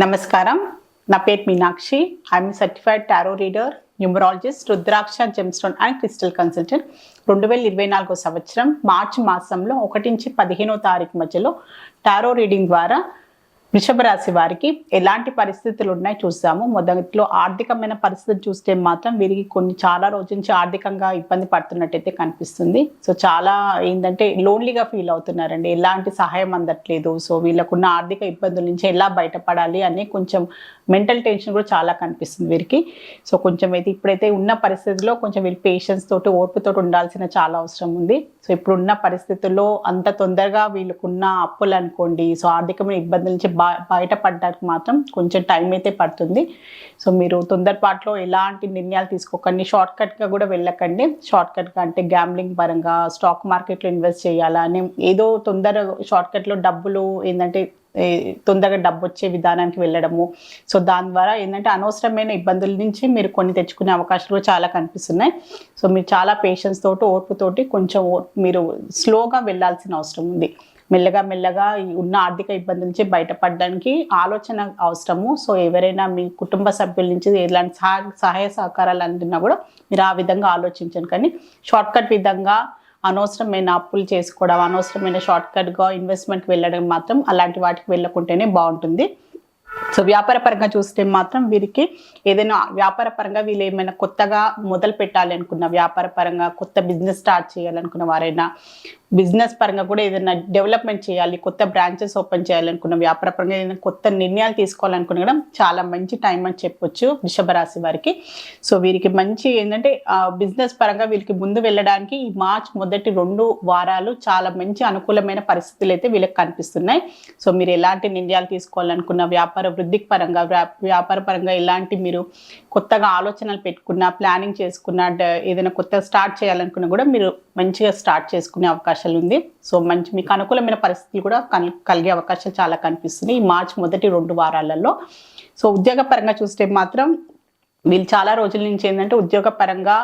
నమస్కారం. నా పేరు Meenakshi. I'm certified tarot reader, numerologist, rudraksha gemstone and crystal consultant. 2024 సంవత్సరం మార్చి మాసంలో 1 నుంచి 15వ తారీఖు మధ్యలో టారో రీడింగ్ ద్వారా వృషభ రాశి వారికి ఎలాంటి పరిస్థితులు ఉన్నాయి చూసాము. మొదట్లో ఆర్థికమైన పరిస్థితులు చూస్తే మాత్రం వీరికి చాలా రోజుల నుంచి ఆర్థికంగా ఇబ్బంది పడుతున్నట్టయితే కనిపిస్తుంది. సో చాలా ఏంటంటే లోన్లీగా ఫీల్ అవుతున్నారండి, ఎలాంటి సహాయం అందట్లేదు. సో వీళ్ళకున్న ఆర్థిక ఇబ్బందుల నుంచి ఎలా బయటపడాలి అని కొంచెం మెంటల్ టెన్షన్ కూడా చాలా కనిపిస్తుంది వీరికి. సో కొంచెం అయితే ఇప్పుడైతే ఉన్న పరిస్థితుల్లో కొంచెం వీళ్ళు పేషెన్స్ తోటి ఓర్పుతోటి ఉండాల్సిన చాలా అవసరం ఉంది. సో ఇప్పుడున్న పరిస్థితుల్లో అంత తొందరగా వీళ్ళకున్న అప్పులు అనుకోండి, సో ఆర్థికమైన ఇబ్బందుల నుంచి బయటపడడానికి మాత్రం కొంచెం టైం అయితే పడుతుంది. సో మీరు తొందరపాట్లో ఎలాంటి నిర్ణయాలు తీసుకోకండి, షార్ట్ కట్గా కూడా వెళ్ళకండి. షార్ట్ కట్గా అంటే గ్యాంబ్లింగ్ పరంగా స్టాక్ మార్కెట్లో ఇన్వెస్ట్ చేయాలా అని ఏదో షార్ట్ కట్లో డబ్బులు ఏంటంటే తొందరగా డబ్బు వచ్చే విధానానికి వెళ్ళడము. సో దాని ద్వారా ఏంటంటే అనవసరమైన ఇబ్బందుల నుంచి మీరు కొన్ని తెచ్చుకునే అవకాశాలు కూడా చాలా కనిపిస్తున్నాయి. సో మీరు చాలా పేషెన్స్ తోటి ఓర్పుతోటి కొంచెం మీరు స్లోగా వెళ్ళాల్సిన అవసరం ఉంది. మెల్లగా ఉన్న ఆర్థిక ఇబ్బందుల నుంచి బయటపడడానికి ఆలోచన అవసరము. సో ఎవరైనా మీ కుటుంబ సభ్యుల నుంచి ఎలాంటి సహాయ సహకారాలు అందినా కూడా మీరు ఆ విధంగా ఆలోచించండి. కానీ షార్ట్కట్ విధంగా అనవసరమైన అప్పులు చేసుకోవడం, అనవసరమైన షార్ట్కట్గా ఇన్వెస్ట్మెంట్కి వెళ్ళడం మాత్రం అలాంటి వాటికి వెళ్ళకుంటేనే బాగుంటుంది. సో వ్యాపార పరంగా చూస్తే మాత్రం వీరికి ఏదైనా వ్యాపార పరంగా వీళ్ళు ఏమైనా కొత్తగా మొదలు పెట్టాలి అనుకున్న, వ్యాపార పరంగా కొత్త బిజినెస్ స్టార్ట్ చేయాలనుకున్న వారైనా, బిజినెస్ పరంగా కూడా ఏదైనా డెవలప్మెంట్ చేయాలి, కొత్త బ్రాంచెస్ ఓపెన్ చేయాలనుకున్న, వ్యాపార పరంగా ఏదైనా కొత్త నిర్ణయాలు తీసుకోవాలనుకున్న చాలా మంచి టైం అని చెప్పొచ్చు వృషభ రాశి వారికి. సో వీరికి మంచి ఏంటంటే బిజినెస్ పరంగా వీరికి ముందు వెళ్ళడానికి ఈ మార్చ్ మొదటి 2 వారాలు చాలా మంచి అనుకూలమైన పరిస్థితులు అయితే వీళ్ళకి కనిపిస్తున్నాయి. సో మీరు ఎలాంటి నిర్ణయాలు తీసుకోవాలనుకున్న, వ్యాపార వృద్ధికి పరంగా, వ్యాపార పరంగా ఎలాంటి మీరు కొత్తగా ఆలోచనలు పెట్టుకున్నా, ప్లానింగ్ చేసుకున్నా, ఏదైనా కొత్తగా స్టార్ట్ చేయాలనుకున్నా కూడా మీరు మంచిగా స్టార్ట్ చేసుకునే అవకాశాలు ఉంది. సో మీకు అనుకూలమైన పరిస్థితులు కూడా కలిగే అవకాశాలు చాలా కనిపిస్తున్నాయి ఈ మార్చి మొదటి 2 వారాలలో. సో ఉద్యోగ పరంగా చూస్తే మాత్రం వీళ్ళు చాలా రోజుల నుంచి ఏంటంటే ఉద్యోగపరంగా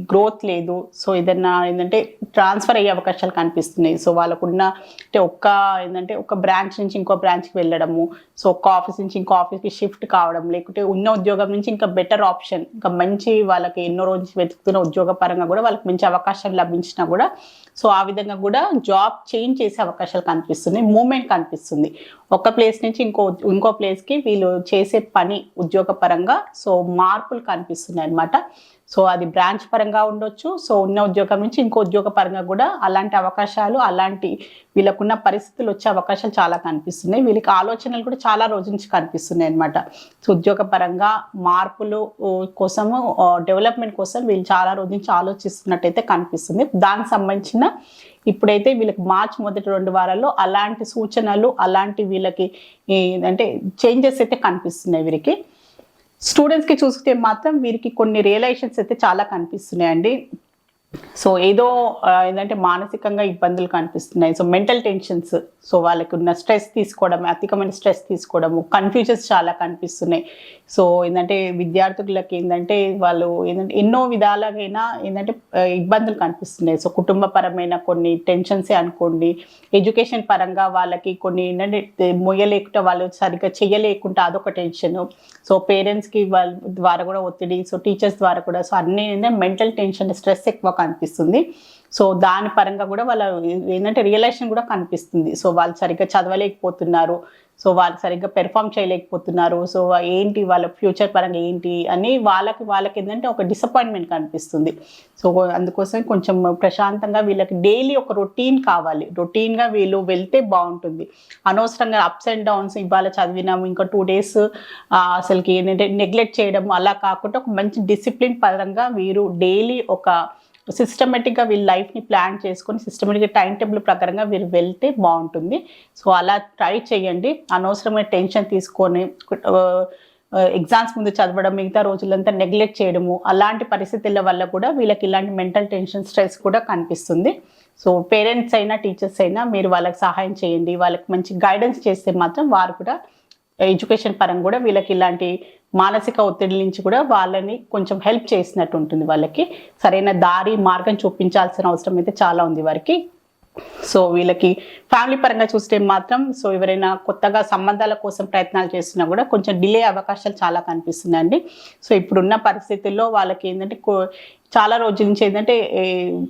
గ్రోత్ లేదు. సో ఏదన్నా ఏంటంటే ట్రాన్స్ఫర్ అయ్యే అవకాశాలు కనిపిస్తున్నాయి. సో వాళ్ళకున్న అంటే ఒక బ్రాంచ్ నుంచి ఇంకో బ్రాంచ్కి వెళ్ళడము, సో ఒక ఆఫీస్ నుంచి ఇంకో ఆఫీస్కి షిఫ్ట్ కావడం, లేకుంటే ఉన్న ఉద్యోగం నుంచి ఇంకా బెటర్ ఆప్షన్, ఇంకా మంచి వాళ్ళకి ఎన్నో రోజులు వెతుకుతున్న ఉద్యోగ పరంగా కూడా వాళ్ళకి మంచి అవకాశాలు లభించినా కూడా సో ఆ విధంగా కూడా జాబ్ చేంజ్ చేసే అవకాశాలు కనిపిస్తున్నాయి. మూమెంట్ కనిపిస్తుంది. ఒక ప్లేస్ నుంచి ఇంకో ప్లేస్కి వీళ్ళు చేసే పని ఉద్యోగ పరంగా సో మార్పులు కనిపిస్తున్నాయి అన్నమాట. సో అది బ్రాంచ్ పరంగా ఉండొచ్చు, సో ఉన్న ఉద్యోగం నుంచి ఇంకో ఉద్యోగ పరంగా కూడా అలాంటి అవకాశాలు, అలాంటి వీళ్ళకున్న పరిస్థితులు వచ్చే అవకాశాలు చాలా కనిపిస్తున్నాయి. వీళ్ళకి ఆలోచనలు కూడా చాలా రోజుల నుంచి కనిపిస్తున్నాయి అన్నమాట. సో ఉద్యోగ పరంగా మార్పులు కోసము, డెవలప్మెంట్ కోసం వీళ్ళు చాలా రోజుల నుంచి ఆలోచిస్తున్నట్టయితే కనిపిస్తుంది. దానికి సంబంధించిన ఇప్పుడైతే వీళ్ళకి మార్చి మొదటి 2 వారాల్లో అలాంటి సూచనలు, అలాంటి వీళ్ళకి అంటే చేంజెస్ అయితే కనిపిస్తున్నాయి వీరికి. స్టూడెంట్స్కి చూస్తే మాత్రం వీరికి కొన్ని రియలైజేషన్స్ అయితే చాలా కనిపిస్తున్నాయండి. సో ఏదో ఏంటంటే మానసికంగా ఇబ్బందులు కనిపిస్తున్నాయి. సో మెంటల్ టెన్షన్స్, సో వాళ్ళకి ఉన్న స్ట్రెస్ తీసుకోవడం, అధికమైన స్ట్రెస్ తీసుకోవడము, కన్ఫ్యూజన్స్ చాలా కనిపిస్తున్నాయి. సో ఏంటంటే విద్యార్థులకి ఏంటంటే వాళ్ళు ఏంటంటే ఎన్నో విధాలుగా ఏంటంటే ఇబ్బందులు కనిపిస్తున్నాయి. సో కుటుంబపరమైన కొన్ని టెన్షన్సే అనుకోండి, ఎడ్యుకేషన్ పరంగా వాళ్ళకి కొన్ని ఏంటంటే మొయ్యలేకుండా, వాళ్ళు సరిగ్గా చెయ్యలేకుండా అదొక టెన్షన్. సో పేరెంట్స్కి వాళ్ళ ద్వారా కూడా ఒత్తిడి, సో టీచర్స్ ద్వారా కూడా, సో అన్నీ మెంటల్ టెన్షన్, స్ట్రెస్ ఎక్కువ కనిపిస్తుంది. సో దాని పరంగా కూడా వాళ్ళ ఏంటంటే రియలైజేషన్ కూడా కనిపిస్తుంది. సో వాళ్ళు సరిగ్గా చదవలేకపోతున్నారు, సో వాళ్ళు సరిగ్గా పెర్ఫామ్ చేయలేకపోతున్నారు. సో ఏంటి వాళ్ళ ఫ్యూచర్ పరంగా ఏంటి అని వాళ్ళకి ఏంటంటే ఒక డిసప్పాయింట్మెంట్ కనిపిస్తుంది. సో అందుకోసం కొంచెం ప్రశాంతంగా వీళ్ళకి డైలీ ఒక రొటీన్ కావాలి. రొటీన్గా వీళ్ళు వెళ్తే బాగుంటుంది. అనవసరంగా అప్స్ అండ్ డౌన్స్, ఇవాళ చదివినాము ఇంకా 2 డేస్ అసలుకి ఏంటంటే నెగ్లెక్ట్ చేయడం అలా కాకుండా ఒక మంచి డిసిప్లిన్ పరంగా వీరు డైలీ ఒక సిస్టమేటిక్గా వీళ్ళ లైఫ్ని ప్లాన్ చేసుకొని సిస్టమేటిక్గా టైం టేబుల్ ప్రకారంగా వీరు వెళ్తే బాగుంటుంది. సో అలా ట్రై చేయండి. అనవసరమైన టెన్షన్ తీసుకొని ఎగ్జామ్స్ ముందు చదవడం, మిగతా రోజులంతా నెగ్లెక్ట్ చేయడము, అలాంటి పరిస్థితుల వల్ల కూడా వీళ్ళకి ఇలాంటి మెంటల్ టెన్షన్, స్ట్రెస్ కూడా కనిపిస్తుంది. సో పేరెంట్స్ అయినా టీచర్స్ అయినా మీరు వాళ్ళకి సహాయం చేయండి. వాళ్ళకి మంచి గైడెన్స్ చేస్తే మాత్రం వారు కూడా ఎడ్యుకేషన్ పరంగా కూడా వీళ్ళకి ఇలాంటి మానసిక ఒత్తిడి నుంచి కూడా వాళ్ళని కొంచెం హెల్ప్ చేసినట్టు ఉంటుంది. వాళ్ళకి సరైన మార్గం చూపించాల్సిన అవసరం అయితే చాలా ఉంది వారికి. సో వీళ్ళకి ఫ్యామిలీ పరంగా చూస్తే మాత్రం సో ఎవరైనా కొత్తగా సంబంధాల కోసం ప్రయత్నాలు చేస్తున్నా కూడా కొంచెం డిలే అవకాశాలు చాలా కనిపిస్తున్నాయండి. సో ఇప్పుడున్న పరిస్థితుల్లో వాళ్ళకి ఏంటంటే చాలా రోజుల నుంచి ఏంటంటే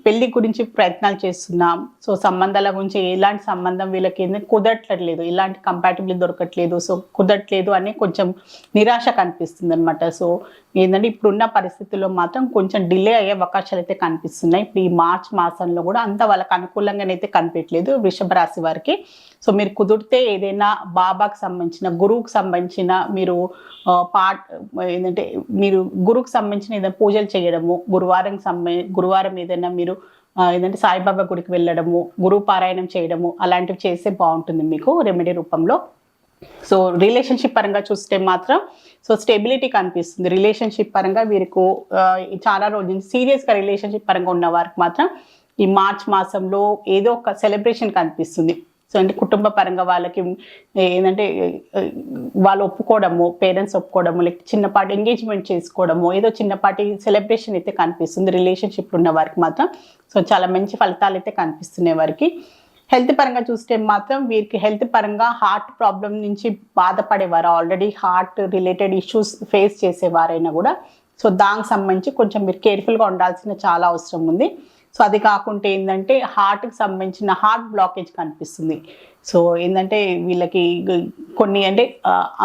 పెళ్లి గురించి ప్రయత్నాలు చేస్తున్నాం. సో సంబంధాల గురించి ఎలాంటి సంబంధం వీళ్ళకి ఏంటంటే కుదరట్లేదు, ఇలాంటి కంపాటిబిలిటీ దొరకట్లేదు, సో కుదరట్లేదు అని కొంచెం నిరాశ కనిపిస్తుంది అనమాట. సో ఏంటంటే ఇప్పుడున్న పరిస్థితుల్లో మాత్రం కొంచెం డిలే అయ్యే అవకాశాలు అయితే కనిపిస్తున్నాయి. ఇప్పుడు ఈ మార్చ్ మాసంలో కూడా అంత వాళ్ళకి అనుకూలంగానైతే కనిపించలేదు వృషభ రాశి వారికి. సో మీరు కుదిరితే ఏదైనా బాబాకు సంబంధించిన, గురువుకు సంబంధించిన మీరు ఏంటంటే మీరు గురువుకు సంబంధించిన ఏదైనా పూజలు చేయడము, గురువారం ఏదైనా మీరు ఏంటంటే సాయిబాబా గుడికి వెళ్ళడము, గురువు పారాయణం చేయడము అలాంటివి చేస్తే బాగుంటుంది మీకు రెమెడీ రూపంలో. సో రిలేషన్షిప్ పరంగా చూస్తే మాత్రం సో స్టెబిలిటీ కనిపిస్తుంది. రిలేషన్షిప్ పరంగా వీరికి చాలా రోజులు సీరియస్గా రిలేషన్షిప్ పరంగా ఉన్న వారికి మాత్రం ఈ మార్చ్ మాసంలో ఏదో ఒక సెలబ్రేషన్ కనిపిస్తుంది. సో అంటే కుటుంబ పరంగా వాళ్ళకి ఏంటంటే వాళ్ళు ఒప్పుకోవడము, పేరెంట్స్ ఒప్పుకోవడము, లేకపోతే చిన్నపాటి ఎంగేజ్మెంట్ చేసుకోవడము, ఏదో చిన్నపాటి సెలబ్రేషన్ అయితే కనిపిస్తుంది రిలేషన్షిప్ ఉన్న వారికి మాత్రం. సో చాలా మంచి ఫలితాలు అయితే కనిపిస్తున్నాయి వారికి. హెల్త్ పరంగా చూస్తే మాత్రం వీరికి హెల్త్ పరంగా హార్ట్ ప్రాబ్లం నుంచి బాధపడేవారు, already heart related issues face చేసేవారైనా కూడా సో దానికి సంబంధించి కొంచెం మీరు కేర్ఫుల్గా ఉండాల్సిన చాలా అవసరం ఉంది. సో అది కాకుంటే ఏంటంటే హార్ట్కి సంబంధించిన హార్ట్ బ్లాకేజ్ కనిపిస్తుంది. సో ఏంటంటే వీళ్ళకి కొన్ని అంటే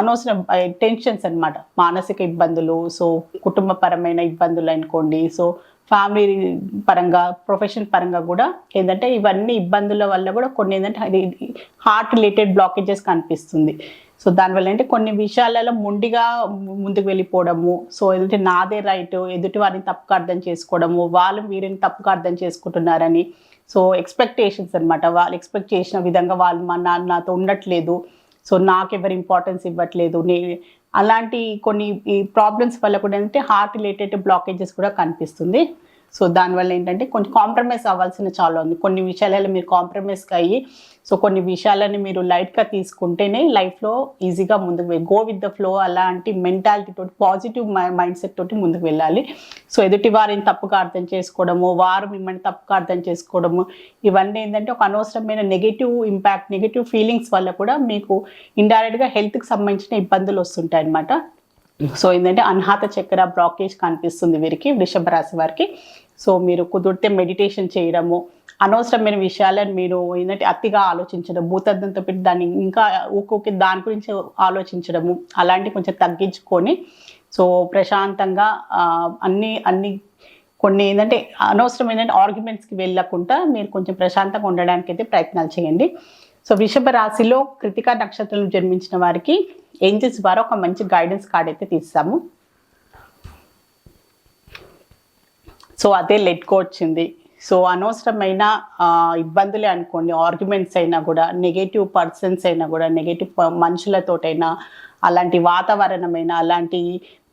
అనవసరం టెన్షన్స్ అనమాట, మానసిక ఇబ్బందులు, సో కుటుంబపరమైన ఇబ్బందులు అనుకోండి, సో ఫ్యామిలీ పరంగా, ప్రొఫెషన్ పరంగా కూడా ఏంటంటే ఇవన్నీ ఇబ్బందుల వల్ల కూడా కొన్ని ఏంటంటే అది హార్ట్ రిలేటెడ్ బ్లాకేజెస్ కనిపిస్తుంది. సో దానివల్ల అంటే కొన్ని విషయాలలో ముండిగా ముందుకు వెళ్ళిపోవడము, సో ఏంటంటే నాదే రైట్, ఎదుటి వారిని తప్పుగా అర్థం చేసుకోవడము, వాళ్ళు వీరిని తప్పుగా అర్థం చేసుకుంటున్నారని, సో ఎక్స్పెక్టేషన్స్ అనమాట, వాళ్ళు ఎక్స్పెక్ట్ చేసిన విధంగా వాళ్ళు మా నాన్న నాతో ఉండట్లేదు, సో నాకెవరు ఇంపార్టెన్స్ ఇవ్వట్లేదు, అలాంటి కొన్ని ఈ ప్రాబ్లమ్స్ వల్ల కూడా ఏంటంటే హార్ట్ రిలేటెడ్ బ్లాకేజెస్ కూడా కనిపిస్తుంది. సో దానివల్ల ఏంటంటే కొంచెం కాంప్రమైజ్ అవ్వాల్సిన చాలా ఉంది. కొన్ని విషయాలలో మీరు కాంప్రమైజ్గా అయ్యి సో కొన్ని విషయాలని మీరు లైట్గా తీసుకుంటేనే లైఫ్లో ఈజీగా ముందుకు గో విత్ ద ఫ్లో, అలాంటి మెంటాలిటీ తోటి, పాజిటివ్ మైండ్ సెట్ తోటి ముందుకు వెళ్ళాలి. సో ఎదుటి వారిని తప్పుగా అర్థం చేసుకోవడము, వారు మిమ్మల్ని తప్పుగా అర్థం చేసుకోవడము, ఇవన్నీ ఏంటంటే ఒక అనవసరమైన నెగిటివ్ ఇంపాక్ట్, నెగిటివ్ ఫీలింగ్స్ వల్ల కూడా మీకు ఇండైరెక్ట్గా హెల్త్కి సంబంధించిన ఇబ్బందులు వస్తుంటాయి అన్నమాట. సో ఏంటంటే అన్హాత చక్కెర బ్లాకేజ్ కనిపిస్తుంది వీరికి, వృషభ రాశి వారికి. సో మీరు కుదిరితే మెడిటేషన్ చేయడము, అనవసరమైన విషయాలను మీరు ఏంటంటే అతిగా ఆలోచించడం, భూతద్దంతో పెట్టి దాన్ని ఇంకా ఊకే దాని గురించి ఆలోచించడము అలాంటివి కొంచెం తగ్గించుకొని సో ప్రశాంతంగా అన్ని కొన్ని ఏంటంటే అనవసరమైన ఆర్గ్యుమెంట్స్కి వెళ్ళకుండా మీరు కొంచెం ప్రశాంతంగా ఉండడానికి అయితే ప్రయత్నాలు చేయండి. సో వృషభ రాశిలో కృతికా నక్షత్రంలో జన్మించిన వారికి ఏంజల్స్ ద్వారా ఒక మంచి గైడెన్స్ కార్డ్ అయితే తీస్తాము. సో అదే లెట్ గో వచ్చింది. సో అనవసరమైన ఇబ్బందులే అనుకోండి, ఆర్గ్యుమెంట్స్ అయినా కూడా, నెగటివ్ పర్సన్స్ అయినా కూడా, నెగటివ్ మనుషులతోటైనా, అలాంటి వాతావరణమైన అలాంటి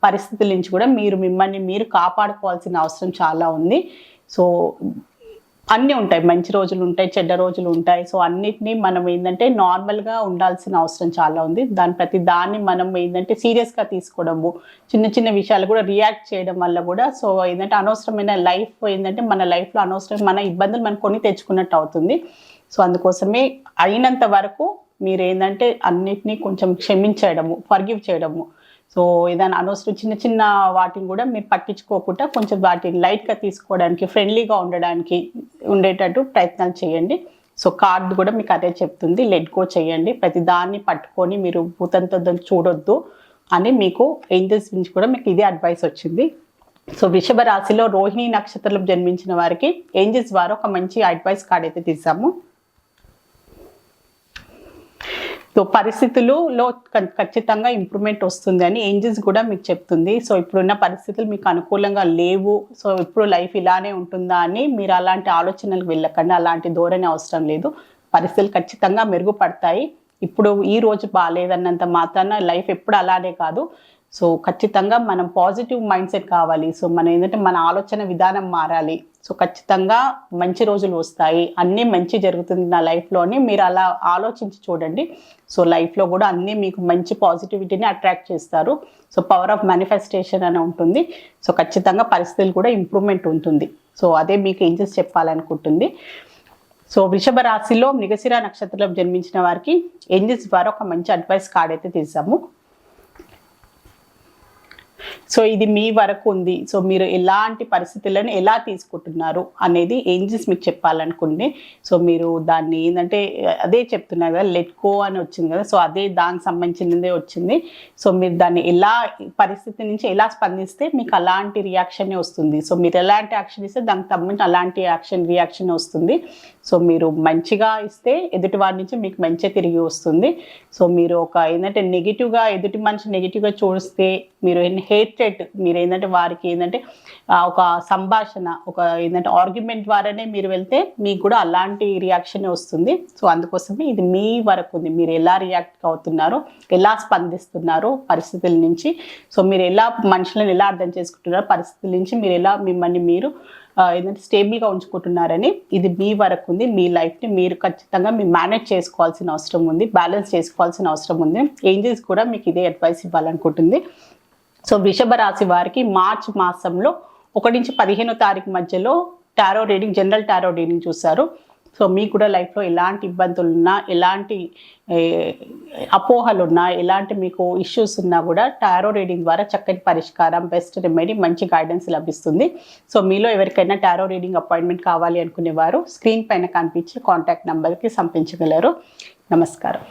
పరిస్థితుల నుంచి కూడా మిమ్మల్ని మీరు కాపాడుకోవాల్సిన అవసరం చాలా ఉంది. సో అన్నీ ఉంటాయి, మంచి రోజులు ఉంటాయి, చెడ్డ రోజులు ఉంటాయి. సో అన్నిటినీ మనం ఏంటంటే నార్మల్గా ఉండాల్సిన అవసరం చాలా ఉంది. ప్రతి దాన్ని మనం ఏంటంటే సీరియస్గా తీసుకోవడము, చిన్న చిన్న విషయాలు కూడా రియాక్ట్ చేయడం వల్ల కూడా సో ఏంటంటే అనవసరమైన లైఫ్ ఏంటంటే మన లైఫ్లో అనవసరం మన ఇబ్బందులు మనం కొని తెచ్చుకున్నట్టు అవుతుంది. సో అందుకోసమే అయినంత వరకు మీరు ఏంటంటే అన్నిటినీ కొంచెం క్షమించడము, ఫర్గివ్ చేయడము, సో ఏదైనా అనవసరం చిన్న చిన్న వాటిని కూడా మీరు పట్టించుకోకుండా కొంచెం వాటిని లైట్గా తీసుకోవడానికి, ఫ్రెండ్లీగా ఉండేటట్టు ప్రయత్నాలు చేయండి. సో కార్డ్ కూడా మీకు అదే చెప్తుంది, లెట్ గో చేయండి, ప్రతి దాన్ని పట్టుకొని మీరు భూతంతో చూడొద్దు అని మీకు ఏంజల్స్ నుంచి కూడా మీకు ఇదే అడ్వైస్ వచ్చింది. సో వృషభ రాశిలో రోహిణి నక్షత్రంలో జన్మించిన వారికి ఏంజల్స్ ద్వారా ఒక మంచి అడ్వైస్ కార్డ్ అయితే తీసాము. సో పరిస్థితులలో ఖచ్చితంగా ఇంప్రూవ్మెంట్ వస్తుంది అని ఏంజల్స్ కూడా మీకు చెప్తుంది. సో ఇప్పుడున్న పరిస్థితులు మీకు అనుకూలంగా లేవు, సో ఇప్పుడు లైఫ్ ఇలానే ఉంటుందా అని మీరు అలాంటి ఆలోచనలకు వెళ్ళకండి, అలాంటి ధోరణి అవసరం లేదు. పరిస్థితులు ఖచ్చితంగా మెరుగుపడతాయి. ఇప్పుడు ఈ రోజు బాగాలేదన్నంత మాత్రాన లైఫ్ ఎప్పుడు అలానే కాదు. సో ఖచ్చితంగా మనం పాజిటివ్ మైండ్ సెట్ కావాలి. సో మనం ఏంటంటే మన ఆలోచన విధానం మారాలి. సో ఖచ్చితంగా మంచి రోజులు వస్తాయి, అన్నీ మంచి జరుగుతుంది నా లైఫ్లోని మీరు అలా ఆలోచించి చూడండి. సో లైఫ్లో కూడా అన్నీ మీకు మంచి పాజిటివిటీని అట్రాక్ట్ చేస్తారు. సో పవర్ ఆఫ్ మేనిఫెస్టేషన్ అని ఉంటుంది. సో ఖచ్చితంగా పరిస్థితులు కూడా ఇంప్రూవ్మెంట్ ఉంటుంది. సో అదే మీకు ఏంజల్స్ చెప్పాలనుకుంటుంది. సో వృషభ రాశిలో మృగశిర నక్షత్రంలో జన్మించిన వారికి ఏంజల్స్ ద్వారా ఒక మంచి అడ్వైస్ కార్డ్ అయితే తీసాము. సో ఇది మీ వరకు ఉంది. సో మీరు ఎలాంటి పరిస్థితులను ఎలా తీసుకుంటున్నారు అనేది ఏంజల్స్ మీకు చెప్పాలనుకుంటే, సో మీరు దాన్ని ఏంటంటే అదే చెప్తున్నారు కదా, లెట్ గో అని వచ్చింది కదా, సో అదే దానికి సంబంధించినదే వచ్చింది. సో మీరు దాన్ని ఎలా పరిస్థితి నుంచి ఎలా స్పందిస్తే మీకు అలాంటి రియాక్షనే వస్తుంది. సో మీరు ఎలాంటి యాక్షన్ ఇస్తే దానికి సంబంధించి అలాంటి రియాక్షన్ వస్తుంది. సో మీరు మంచిగా ఇస్తే ఎదుటి వారి నుంచి మీకు మంచిగా తిరిగి వస్తుంది. సో మీరు ఒక ఏంటంటే నెగిటివ్గా ఎదుటి మనిషి నెగిటివ్గా చూస్తే మీరు హేట్రెడ్ మీరు ఏంటంటే వారికి ఏంటంటే ఒక సంభాషణ ఒక ఏంటంటే ఆర్గ్యుమెంట్ ద్వారానే మీరు వెళ్తే మీకు కూడా అలాంటి రియాక్షనే వస్తుంది. సో అందుకోసమే ఇది మీ వరకు ఉంది. మీరు ఎలా రియాక్ట్ అవుతున్నారో, ఎలా స్పందిస్తున్నారో పరిస్థితుల నుంచి, సో మీరు ఎలా మనుషులను ఎలా అర్థం చేసుకుంటున్నారో పరిస్థితుల నుంచి మీరు ఎలా మిమ్మల్ని మీరు ఏంటంటే స్టేబుల్గా ఉంచుకుంటున్నారని ఇది మీ వరకు ఉంది. మీ లైఫ్ని మీరు ఖచ్చితంగా మీరు మేనేజ్ చేసుకోవాల్సిన అవసరం ఉంది, బ్యాలెన్స్ చేసుకోవాల్సిన అవసరం ఉంది. ఏంజల్స్ కూడా మీకు ఇదే అడ్వైస్ ఇవ్వాలనుకుంటుంది. సో వృషభ రాశి వారికి మార్చ్ మాసంలో 1 నుంచి 15వ తారీఖు మధ్యలో tarot reading, general tarot reading చూస్తారు. సో మీకు కూడా లైఫ్లో ఎలాంటి ఇబ్బందులు ఉన్నా, ఎలాంటి అపోహలు ఉన్నా, ఎలాంటి మీకు ఇష్యూస్ ఉన్నా కూడా టారో రీడింగ్ ద్వారా చక్కటి పరిష్కారం, బెస్ట్ రెమెడీ, మంచి గైడెన్స్ లభిస్తుంది. సో మీలో ఎవరికైనా టారో రీడింగ్ అపాయింట్మెంట్ కావాలి అనుకునేవారు స్క్రీన్ పైన కనిపించే కాంటాక్ట్ నెంబర్కి సంప్రదించగలరు. నమస్కారం.